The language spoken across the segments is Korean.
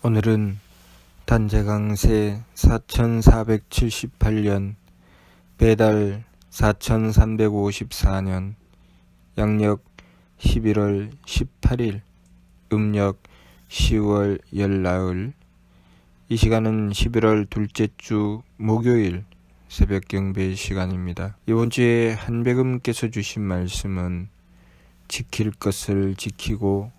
오늘은 단재강세 4478년 배달 4354년 양력 11월 18일 음력 10월 열나흘. 이 시간은 11월 둘째 주 목요일 새벽 경배 시간입니다. 이번 주에 한백음께서 주신 말씀은 지킬 것을 지키고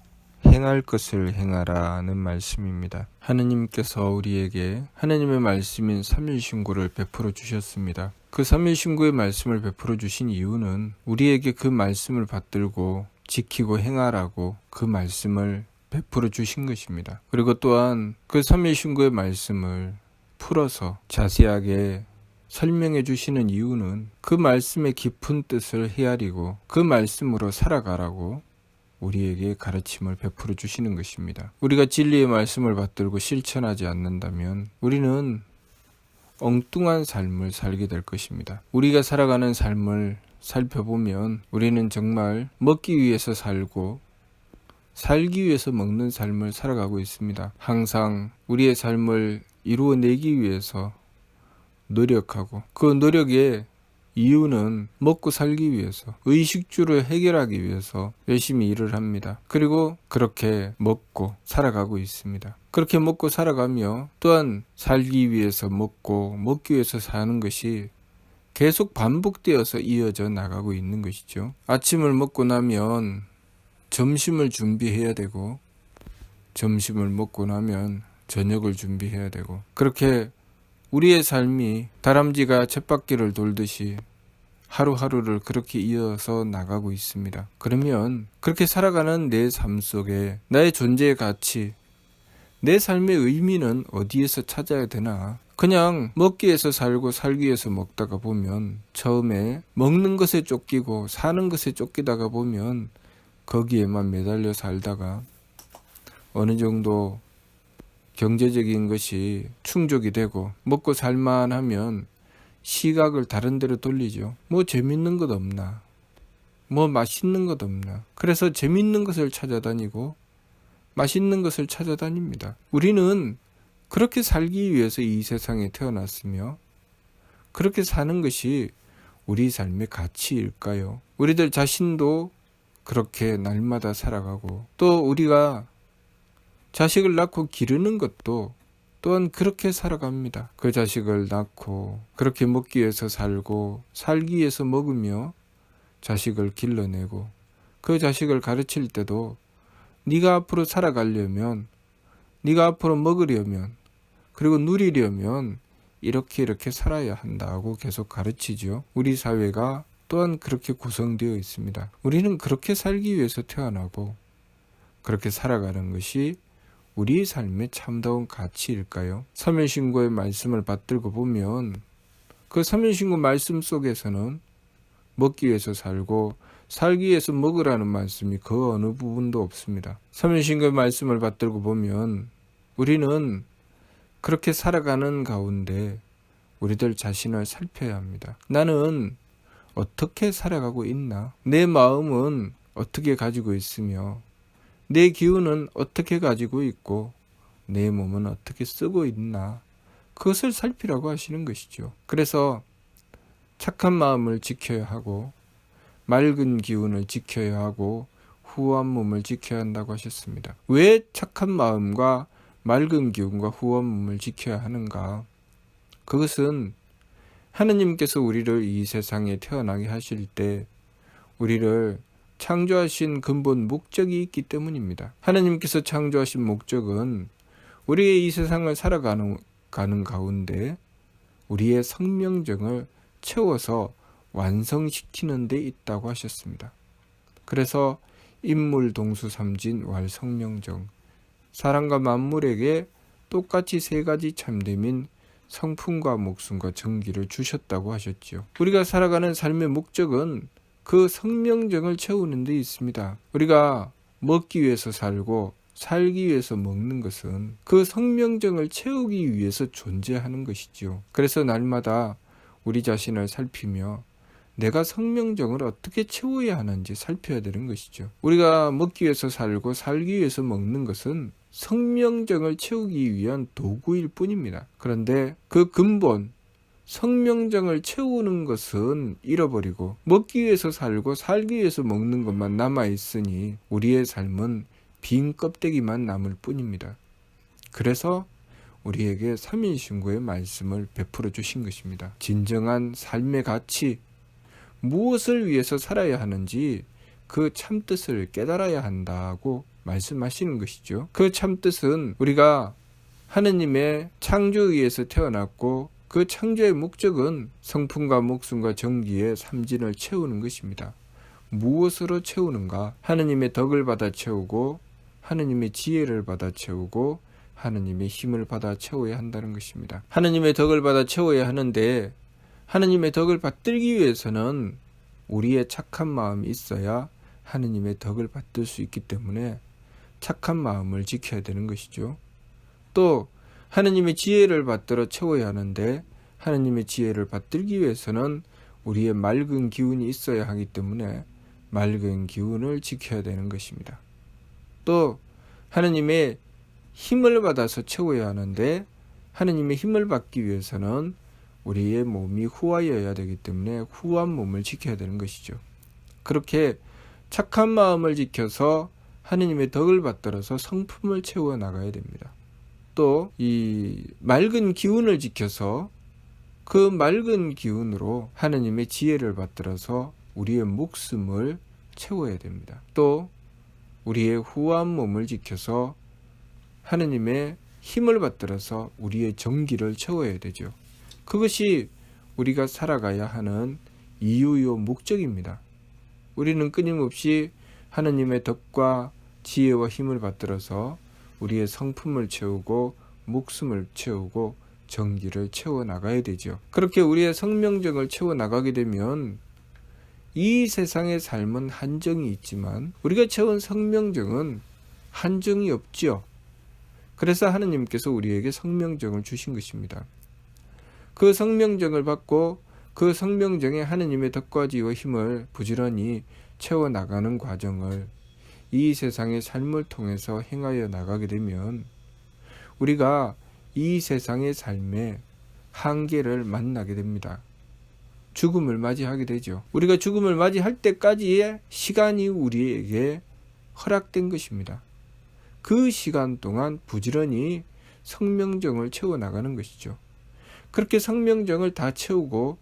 행할 것을 행하라는 말씀입니다. 하느님께서 우리에게 하느님의 말씀인 삼일신고를 베풀어 주셨습니다. 그 삼일신고의 말씀을 베풀어 주신 이유는 우리에게 그 말씀을 받들고 지키고 행하라고 그 말씀을 베풀어 주신 것입니다. 그리고 또한 그 삼일신고의 말씀을 풀어서 자세하게 설명해 주시는 이유는 그 말씀의 깊은 뜻을 헤아리고 그 말씀으로 살아가라고 우리에게 가르침을 베풀어 주시는 것입니다. 우리가 진리의 말씀을 받들고 실천하지 않는다면 우리는 엉뚱한 삶을 살게 될 것입니다. 우리가 살아가는 삶을 살펴보면 우리는 정말 먹기 위해서 살고 살기 위해서 먹는 삶을 살아가고 있습니다. 항상 우리의 삶을 이루어내기 위해서 노력하고 그 노력의 이유는 먹고 살기 위해서, 의식주를 해결하기 위해서 열심히 일을 합니다. 그리고 그렇게 먹고 살아가고 있습니다. 그렇게 먹고 살아가며 또한 살기 위해서 먹고 먹기 위해서 사는 것이 계속 반복되어서 이어져 나가고 있는 것이죠. 아침을 먹고 나면 점심을 준비해야 되고 점심을 먹고 나면 저녁을 준비해야 되고 그렇게 우리의 삶이 다람쥐가 쳇바퀴를 돌듯이 하루하루를 그렇게 이어서 나가고 있습니다. 그러면 그렇게 살아가는 내 삶 속에 나의 존재의 가치, 내 삶의 의미는 어디에서 찾아야 되나? 그냥 먹기 위해서 살고 살기 위해서 먹다가 보면 처음에 먹는 것에 쫓기고 사는 것에 쫓기다가 보면 거기에만 매달려 살다가 어느 정도 경제적인 것이 충족이 되고 먹고 살만하면 시각을 다른 데로 돌리죠. 뭐 재밌는 것 없나? 뭐 맛있는 것 없나? 그래서 재밌는 것을 찾아다니고 맛있는 것을 찾아다닙니다. 우리는 그렇게 살기 위해서 이 세상에 태어났으며 그렇게 사는 것이 우리 삶의 가치일까요? 우리들 자신도 그렇게 날마다 살아가고 또 우리가 자식을 낳고 기르는 것도 또한 그렇게 살아갑니다. 그 자식을 낳고 그렇게 먹기 위해서 살고 살기 위해서 먹으며 자식을 길러내고 그 자식을 가르칠 때도 네가 앞으로 살아가려면 네가 앞으로 먹으려면 그리고 누리려면 이렇게 살아야 한다고 계속 가르치죠. 우리 사회가 또한 그렇게 구성되어 있습니다. 우리는 그렇게 살기 위해서 태어나고 그렇게 살아가는 것이 우리의 삶의 참다운 가치일까요? 삼일신고의 말씀을 받들고 보면 그 삼일신고 말씀 속에서는 먹기 위해서 살고 살기 위해서 먹으라는 말씀이 그 어느 부분도 없습니다. 삼일신고의 말씀을 받들고 보면 우리는 그렇게 살아가는 가운데 우리들 자신을 살펴야 합니다. 나는 어떻게 살아가고 있나? 내 마음은 어떻게 가지고 있으며 내 기운은 어떻게 가지고 있고 내 몸은 어떻게 쓰고 있나 그것을 살피라고 하시는 것이죠. 그래서 착한 마음을 지켜야 하고 맑은 기운을 지켜야 하고 후한 몸을 지켜야 한다고 하셨습니다. 왜 착한 마음과 맑은 기운과 후한 몸을 지켜야 하는가? 그것은 하느님께서 우리를 이 세상에 태어나게 하실 때 우리를 창조하신 근본 목적이 있기 때문입니다. 하나님께서 창조하신 목적은 우리의 이 세상을 살아가는 가운데 우리의 성명정을 채워서 완성시키는 데 있다고 하셨습니다. 그래서 인물, 동수, 삼진, 왈, 성명정 사람과 만물에게 똑같이 세 가지 참됨인 성품과 목숨과 정기를 주셨다고 하셨지요. 우리가 살아가는 삶의 목적은 그 성명정을 채우는 데 있습니다. 우리가 먹기 위해서 살고 살기 위해서 먹는 것은 그 성명정을 채우기 위해서 존재하는 것이지요. 그래서 날마다 우리 자신을 살피며 내가 성명정을 어떻게 채워야 하는지 살펴야 되는 것이죠. 우리가 먹기 위해서 살고 살기 위해서 먹는 것은 성명정을 채우기 위한 도구일 뿐입니다. 그런데 그 근본 성명정을 채우는 것은 잃어버리고 먹기 위해서 살고 살기 위해서 먹는 것만 남아있으니 우리의 삶은 빈 껍데기만 남을 뿐입니다. 그래서 우리에게 삼일신고의 말씀을 베풀어 주신 것입니다. 진정한 삶의 가치, 무엇을 위해서 살아야 하는지 그 참뜻을 깨달아야 한다고 말씀하시는 것이죠. 그 참뜻은 우리가 하느님의 창조에 의해서 태어났고 그 창조의 목적은 성품과 목숨과 정기의 삼진을 채우는 것입니다. 무엇으로 채우는가? 하느님의 덕을 받아 채우고 하느님의 지혜를 받아 채우고 하느님의 힘을 받아 채워야 한다는 것입니다. 하느님의 덕을 받아 채워야 하는데 하느님의 덕을 받들기 위해서는 우리의 착한 마음이 있어야 하느님의 덕을 받들 수 있기 때문에 착한 마음을 지켜야 되는 것이죠. 또 하느님의 지혜를 받들어 채워야 하는데 하느님의 지혜를 받들기 위해서는 우리의 맑은 기운이 있어야 하기 때문에 맑은 기운을 지켜야 되는 것입니다. 또 하느님의 힘을 받아서 채워야 하는데 하느님의 힘을 받기 위해서는 우리의 몸이 후하여야 되기 때문에 후한 몸을 지켜야 되는 것이죠. 그렇게 착한 마음을 지켜서 하느님의 덕을 받들어서 성품을 채워 나가야 됩니다. 또 이 맑은 기운을 지켜서 그 맑은 기운으로 하느님의 지혜를 받들어서 우리의 목숨을 채워야 됩니다. 또 우리의 후한 몸을 지켜서 하느님의 힘을 받들어서 우리의 정기를 채워야 되죠. 그것이 우리가 살아가야 하는 이유요 목적입니다. 우리는 끊임없이 하느님의 덕과 지혜와 힘을 받들어서 우리의 성품을 채우고 목숨을 채우고 정기를 채워 나가야 되죠. 그렇게 우리의 성명정을 채워 나가게 되면 이 세상의 삶은 한정이 있지만 우리가 채운 성명정은 한정이 없지요. 그래서 하느님께서 우리에게 성명정을 주신 것입니다. 그 성명정을 받고 그 성명정에 하느님의 덕과 지혜와 힘을 부지런히 채워나가는 과정을 이 세상의 삶을 통해서 행하여 나가게 되면 우리가 이 세상의 삶의 한계를 만나게 됩니다. 죽음을 맞이하게 되죠. 우리가 죽음을 맞이할 때까지의 시간이 우리에게 허락된 것입니다. 그 시간 동안 부지런히 성명정을 채워나가는 것이죠. 그렇게 성명정을 다 채우고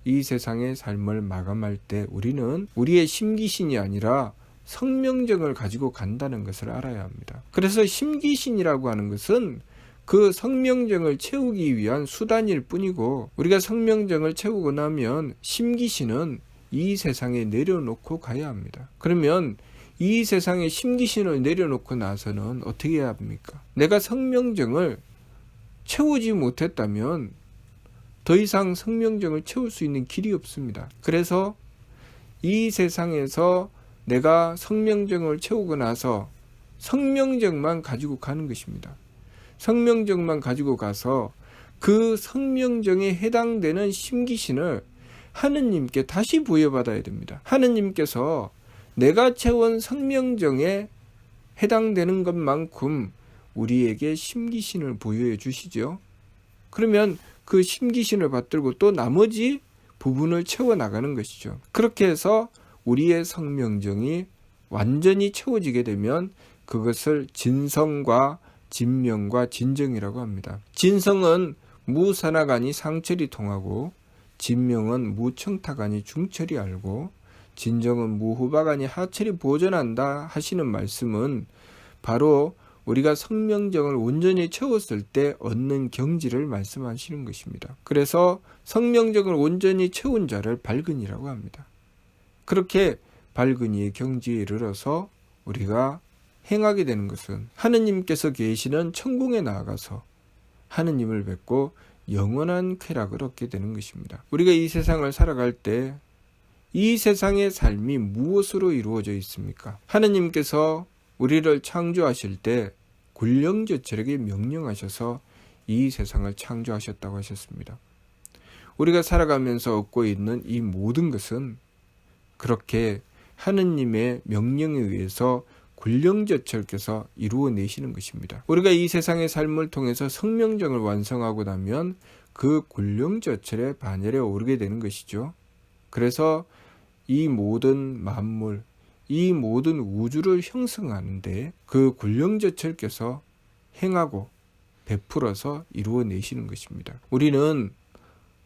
이 세상의 삶을 마감할 때 우리는 우리의 심기신이 아니라 성명정을 가지고 간다는 것을 알아야 합니다. 그래서 심기신이라고 하는 것은 그 성명정을 채우기 위한 수단일 뿐이고 우리가 성명정을 채우고 나면 심기신은 이 세상에 내려놓고 가야 합니다. 그러면 이 세상에 심기신을 내려놓고 나서는 어떻게 해야 합니까? 내가 성명정을 채우지 못했다면 더 이상 성명정을 채울 수 있는 길이 없습니다. 그래서 이 세상에서 내가 성명정을 채우고 나서 성명정만 가지고 가는 것입니다. 성명정만 가지고 가서 그 성명정에 해당되는 심기신을 하느님께 다시 부여받아야 됩니다. 하느님께서 내가 채운 성명정에 해당되는 것만큼 우리에게 심기신을 부여해 주시죠. 그러면 그 심기신을 받들고 또 나머지 부분을 채워나가는 것이죠. 그렇게 해서 우리의 성명정이 완전히 채워지게 되면 그것을 진성과 진명과 진정이라고 합니다. 진성은 무산화간이 상철이 통하고 진명은 무청타간이 중철이 알고 진정은 무후바간이 하철이 보존한다 하시는 말씀은 바로 우리가 성명정을 온전히 채웠을 때 얻는 경지를 말씀하시는 것입니다. 그래서 성명정을 온전히 채운 자를 발근이라고 합니다. 그렇게 발근이의 경지에 이르러서 우리가 행하게 되는 것은 하느님께서 계시는 천궁에 나아가서 하느님을 뵙고 영원한 쾌락을 얻게 되는 것입니다. 우리가 이 세상을 살아갈 때 이 세상의 삶이 무엇으로 이루어져 있습니까? 하느님께서 우리를 창조하실 때 굴령저철에게 명령하셔서 이 세상을 창조하셨다고 하셨습니다. 우리가 살아가면서 얻고 있는 이 모든 것은 그렇게 하느님의 명령에 의해서 군령제철께서 이루어내시는 것입니다. 우리가 이 세상의 삶을 통해서 성명정을 완성하고 나면 그 군령제철의 반열에 오르게 되는 것이죠. 그래서 이 모든 만물, 이 모든 우주를 형성하는데 그 군령제철께서 행하고 베풀어서 이루어내시는 것입니다. 우리는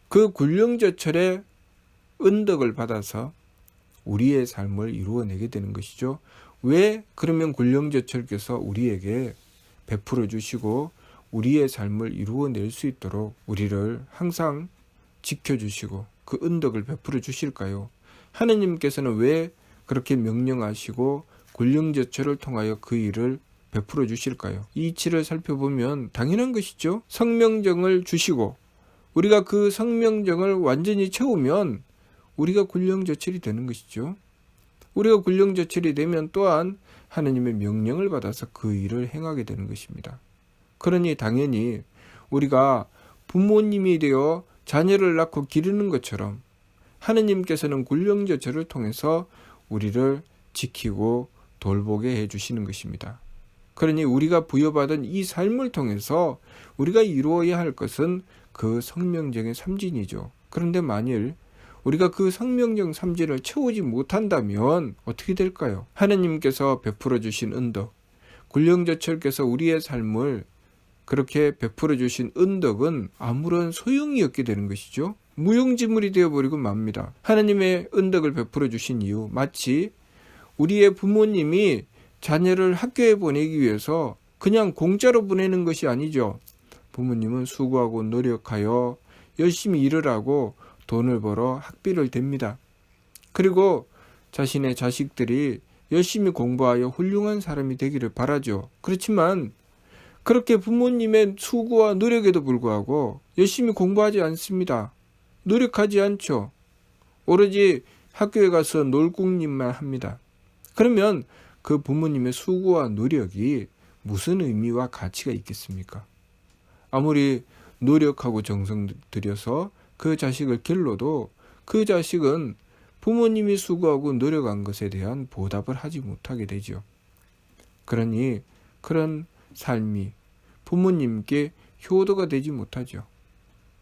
그 군령제철의 은덕을 받아서 우리의 삶을 이루어내게 되는 것이죠. 왜 그러면 군령제철께서 우리에게 베풀어 주시고 우리의 삶을 이루어낼 수 있도록 우리를 항상 지켜주시고 그 은덕을 베풀어 주실까요? 하느님께서는 왜 그렇게 명령하시고 군령제철을 통하여 그 일을 베풀어 주실까요? 이 이치를 살펴보면 당연한 것이죠. 성명정을 주시고 우리가 그 성명정을 완전히 채우면 우리가 군령제철이 되는 것이죠. 우리가 군령제철이 되면 또한 하느님의 명령을 받아서 그 일을 행하게 되는 것입니다. 그러니 당연히 우리가 부모님이 되어 자녀를 낳고 기르는 것처럼 하느님께서는 군령제철을 통해서 우리를 지키고 돌보게 해주시는 것입니다. 그러니 우리가 부여받은 이 삶을 통해서 우리가 이루어야 할 것은 그 성명정의 삼진이죠. 그런데 만일 우리가 그 성명정 삼진을 채우지 못한다면 어떻게 될까요? 하느님께서 베풀어 주신 은덕, 군령제철께서 우리의 삶을 그렇게 베풀어 주신 은덕은 아무런 소용이 없게 되는 것이죠. 무용지물이 되어버리고 맙니다. 하느님의 은덕을 베풀어 주신 이유, 마치 우리의 부모님이 자녀를 학교에 보내기 위해서 그냥 공짜로 보내는 것이 아니죠. 부모님은 수고하고 노력하여 열심히 일을 하고 돈을 벌어 학비를 댑니다. 그리고 자신의 자식들이 열심히 공부하여 훌륭한 사람이 되기를 바라죠. 그렇지만 그렇게 부모님의 수고와 노력에도 불구하고 열심히 공부하지 않습니다. 노력하지 않죠. 오로지 학교에 가서 놀궁님만 합니다. 그러면 그 부모님의 수고와 노력이 무슨 의미와 가치가 있겠습니까? 아무리 노력하고 정성 들여서 그 자식을 길러도 그 자식은 부모님이 수고하고 노력한 것에 대한 보답을 하지 못하게 되죠. 그러니 그런 삶이 부모님께 효도가 되지 못하죠.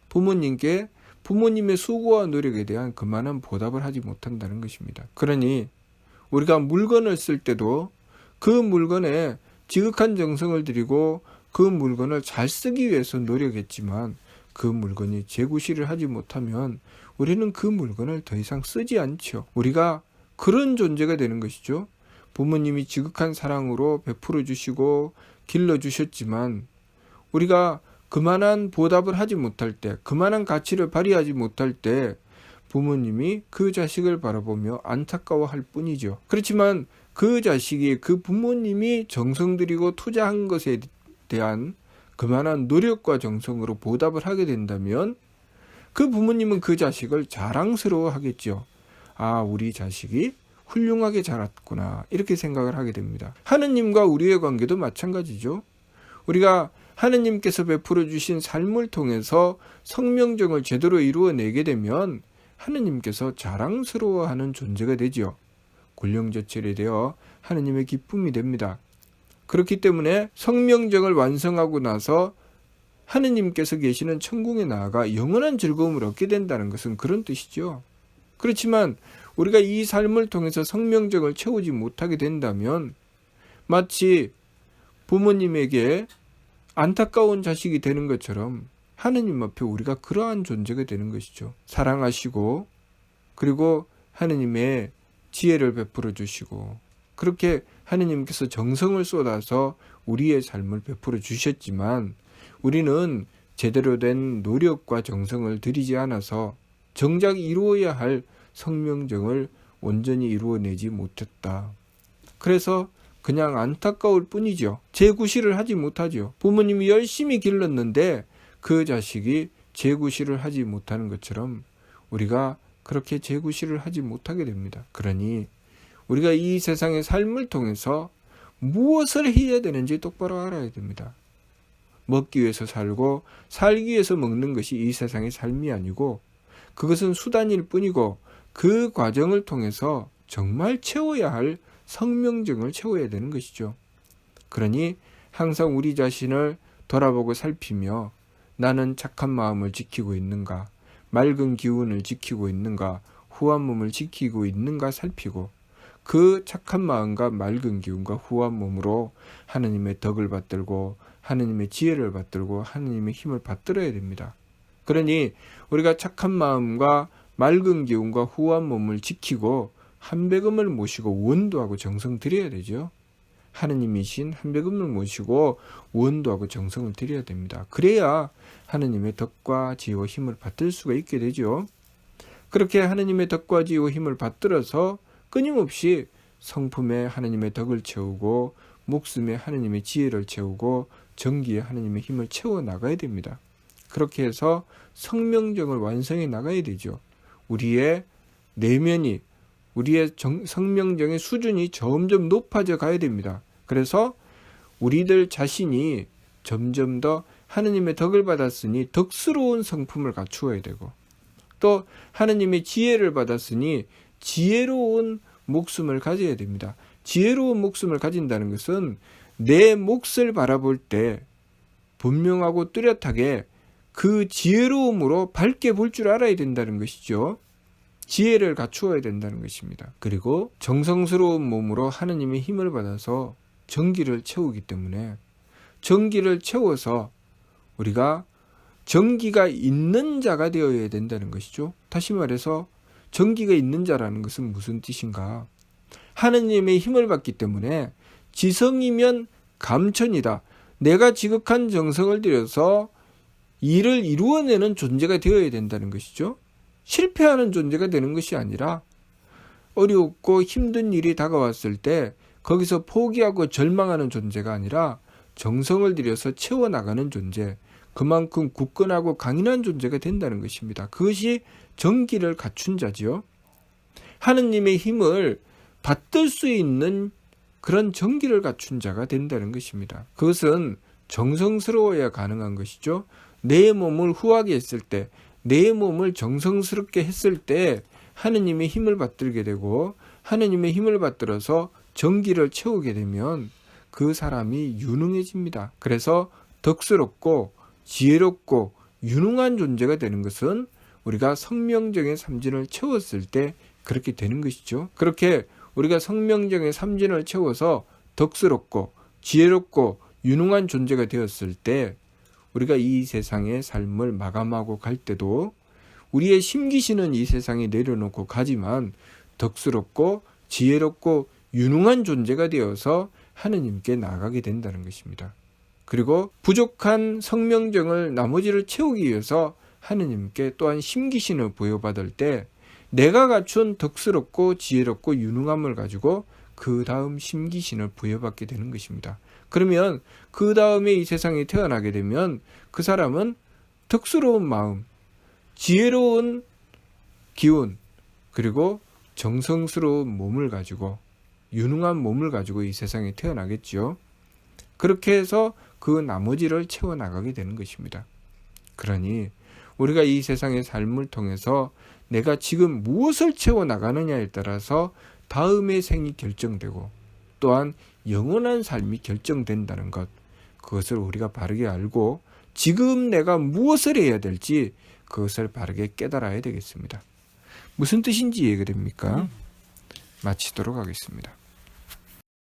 부모님께 부모님의 수고와 노력에 대한 그만한 보답을 하지 못한다는 것입니다. 그러니 우리가 물건을 쓸 때도 그 물건에 지극한 정성을 들이고 그 물건을 잘 쓰기 위해서 노력했지만 그 물건이 재구시를 하지 못하면 우리는 그 물건을 더 이상 쓰지 않죠. 우리가 그런 존재가 되는 것이죠. 부모님이 지극한 사랑으로 베풀어 주시고 길러 주셨지만 우리가 그만한 보답을 하지 못할 때, 그만한 가치를 발휘하지 못할 때 부모님이 그 자식을 바라보며 안타까워할 뿐이죠. 그렇지만 그 자식이 그 부모님이 정성 들이고 투자한 것에 대한 그만한 노력과 정성으로 보답을 하게 된다면 그 부모님은 그 자식을 자랑스러워 하겠죠. 아, 우리 자식이 훌륭하게 자랐구나, 이렇게 생각을 하게 됩니다. 하느님과 우리의 관계도 마찬가지죠. 우리가 하느님께서 베풀어 주신 삶을 통해서 성명정을 제대로 이루어내게 되면 하느님께서 자랑스러워하는 존재가 되지요. 군령제철이 되어 하느님의 기쁨이 됩니다. 그렇기 때문에 성명정을 완성하고 나서 하느님께서 계시는 천국에 나아가 영원한 즐거움을 얻게 된다는 것은 그런 뜻이죠. 그렇지만 우리가 이 삶을 통해서 성명정을 채우지 못하게 된다면 마치 부모님에게 안타까운 자식이 되는 것처럼 하느님 앞에 우리가 그러한 존재가 되는 것이죠. 사랑하시고 그리고 하느님의 지혜를 베풀어 주시고 그렇게 하느님께서 정성을 쏟아서 우리의 삶을 베풀어 주셨지만 우리는 제대로 된 노력과 정성을 들이지 않아서 정작 이루어야 할 성명정을 온전히 이루어내지 못했다. 그래서 그냥 안타까울 뿐이죠. 재구실을 하지 못하죠. 부모님이 열심히 길렀는데 그 자식이 재구실을 하지 못하는 것처럼 우리가 그렇게 재구실을 하지 못하게 됩니다. 그러니 우리가 이 세상의 삶을 통해서 무엇을 해야 되는지 똑바로 알아야 됩니다. 먹기 위해서 살고 살기 위해서 먹는 것이 이 세상의 삶이 아니고 그것은 수단일 뿐이고 그 과정을 통해서 정말 채워야 할 성명정을 채워야 되는 것이죠. 그러니 항상 우리 자신을 돌아보고 살피며 나는 착한 마음을 지키고 있는가, 맑은 기운을 지키고 있는가, 후한 몸을 지키고 있는가 살피고 그 착한 마음과 맑은 기운과 후한 몸으로 하느님의 덕을 받들고 하느님의 지혜를 받들고 하느님의 힘을 받들어야 됩니다. 그러니 우리가 착한 마음과 맑은 기운과 후한 몸을 지키고 한배금을 모시고 원도하고 정성 드려야 되죠. 하느님이신 한배금을 모시고 원도하고 정성을 드려야 됩니다. 그래야 하느님의 덕과 지혜와 힘을 받들 수가 있게 되죠. 그렇게 하느님의 덕과 지혜와 힘을 받들어서 끊임없이 성품에 하느님의 덕을 채우고 목숨에 하느님의 지혜를 채우고 정기에 하느님의 힘을 채워 나가야 됩니다. 그렇게 해서 성명정을 완성해 나가야 되죠. 우리의 내면이 우리의 성명정의 수준이 점점 높아져 가야 됩니다. 그래서 우리들 자신이 점점 더 하느님의 덕을 받았으니 덕스러운 성품을 갖추어야 되고 또 하느님의 지혜를 받았으니 지혜로운 목숨을 가져야 됩니다. 지혜로운 목숨을 가진다는 것은 내 몫을 바라볼 때 분명하고 뚜렷하게 그 지혜로움으로 밝게 볼 줄 알아야 된다는 것이죠. 지혜를 갖추어야 된다는 것입니다. 그리고 정성스러운 몸으로 하느님의 힘을 받아서 정기를 채우기 때문에 정기를 채워서 우리가 정기가 있는 자가 되어야 된다는 것이죠. 다시 말해서 정기가 있는 자라는 것은 무슨 뜻인가? 하느님의 힘을 받기 때문에 지성이면 감천이다. 내가 지극한 정성을 들여서 일을 이루어내는 존재가 되어야 된다는 것이죠. 실패하는 존재가 되는 것이 아니라 어렵고 힘든 일이 다가왔을 때 거기서 포기하고 절망하는 존재가 아니라 정성을 들여서 채워나가는 존재, 그만큼 굳건하고 강인한 존재가 된다는 것입니다. 그것이 정기를 갖춘 자지요. 하느님의 힘을 받들 수 있는 그런 정기를 갖춘 자가 된다는 것입니다. 그것은 정성스러워야 가능한 것이죠. 내 몸을 후하게 했을 때, 내 몸을 정성스럽게 했을 때 하느님의 힘을 받들게 되고 하느님의 힘을 받들어서 정기를 채우게 되면 그 사람이 유능해집니다. 그래서 덕스럽고 지혜롭고 유능한 존재가 되는 것은 우리가 성명정의 삼진을 채웠을 때 그렇게 되는 것이죠. 그렇게 우리가 성명정의 삼진을 채워서 덕스럽고 지혜롭고 유능한 존재가 되었을 때 우리가 이 세상의 삶을 마감하고 갈 때도 우리의 심기신은 이 세상에 내려놓고 가지만 덕스럽고 지혜롭고 유능한 존재가 되어서 하느님께 나아가게 된다는 것입니다. 그리고 부족한 성명정을 나머지를 채우기 위해서 하느님께 또한 심기신을 부여받을 때 내가 갖춘 덕스럽고 지혜롭고 유능함을 가지고 그 다음 심기신을 부여받게 되는 것입니다. 그러면 그 다음에 이 세상에 태어나게 되면 그 사람은 덕스러운 마음, 지혜로운 기운, 그리고 정성스러운 몸을 가지고 유능한 몸을 가지고 이 세상에 태어나겠죠. 그렇게 해서 그 나머지를 채워나가게 되는 것입니다. 그러니 우리가 이 세상의 삶을 통해서 내가 지금 무엇을 채워나가느냐에 따라서 다음의 생이 결정되고 또한 영원한 삶이 결정된다는 것, 그것을 우리가 바르게 알고 지금 내가 무엇을 해야 될지 그것을 바르게 깨달아야 되겠습니다. 무슨 뜻인지 이해가 됩니까? 마치도록 하겠습니다.